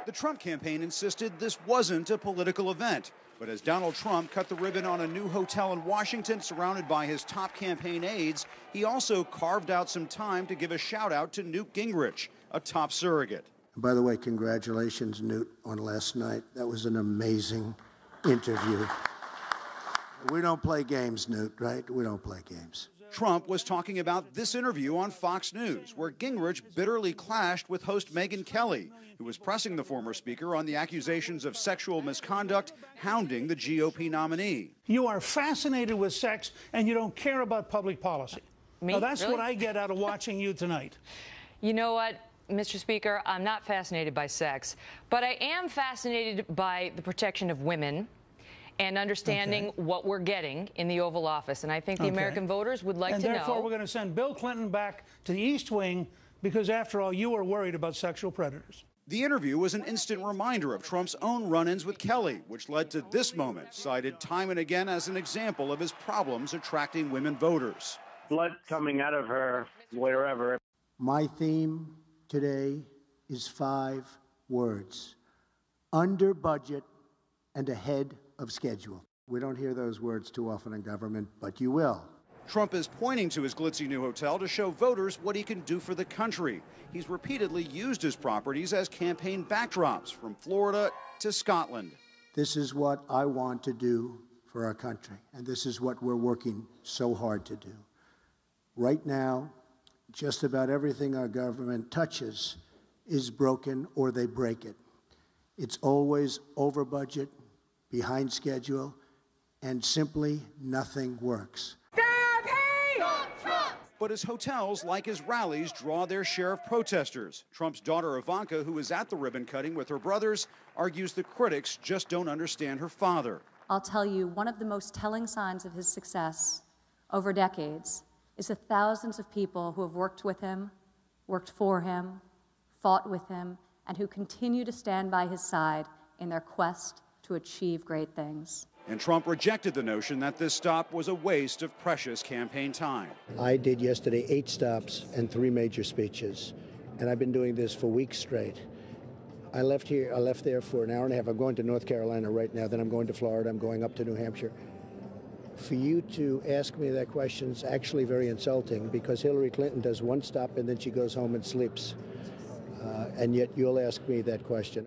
The Trump campaign insisted this wasn't a political event. But as Donald Trump cut the ribbon on a new hotel in Washington surrounded by his top campaign aides, he also carved out some time to give a shout out to Newt Gingrich, a top surrogate. By the way, congratulations, Newt, on last night. That was an amazing interview. We don't play games, Newt, right? We don't play games. Trump was talking about this interview on Fox News, where Gingrich bitterly clashed with host Megyn Kelly, who was pressing the former speaker on the accusations of sexual misconduct, hounding the GOP nominee. You are fascinated with sex, and you don't care about public policy. Me? Now, that's really? what I get out of watching you tonight. You know what, Mr. Speaker? I'm not fascinated by sex, but I am fascinated by the protection of women and understanding what we're getting in the Oval Office. And I think the American voters would like to know. And therefore, we're going to send Bill Clinton back to the East Wing because, after all, you are worried about sexual predators. The interview was an instant reminder of Trump's own run-ins with Kelly, which led to this moment, cited time and again as an example of his problems attracting women voters. Blood coming out of her wherever. My theme today is 5 words: under budget and ahead of schedule. We don't hear those words too often in government, but you will. Trump is pointing to his glitzy new hotel to show voters what he can do for the country. He's repeatedly used his properties as campaign backdrops, from Florida to Scotland. This is what I want to do for our country, and this is what we're working so hard to do. Right now, just about everything our government touches is broken or they break it. It's always over budget, behind schedule, and simply nothing works. But his hotels, like his rallies, draw their share of protesters. Trump's daughter Ivanka, who was at the ribbon cutting with her brothers, argues the critics just don't understand her father. I'll tell you, one of the most telling signs of his success over decades is the thousands of people who have worked with him, worked for him, fought with him, and who continue to stand by his side in their quest to achieve great things. And Trump rejected the notion that this stop was a waste of precious campaign time. I did yesterday 8 stops and 3 major speeches, and I've been doing this for weeks straight. I left there for an hour and a half. I'm going to North Carolina right now, then I'm going to Florida, I'm going up to New Hampshire. For you to ask me that question is actually very insulting, because Hillary Clinton does 1 stop and then she goes home and sleeps. And yet you'll ask me that question.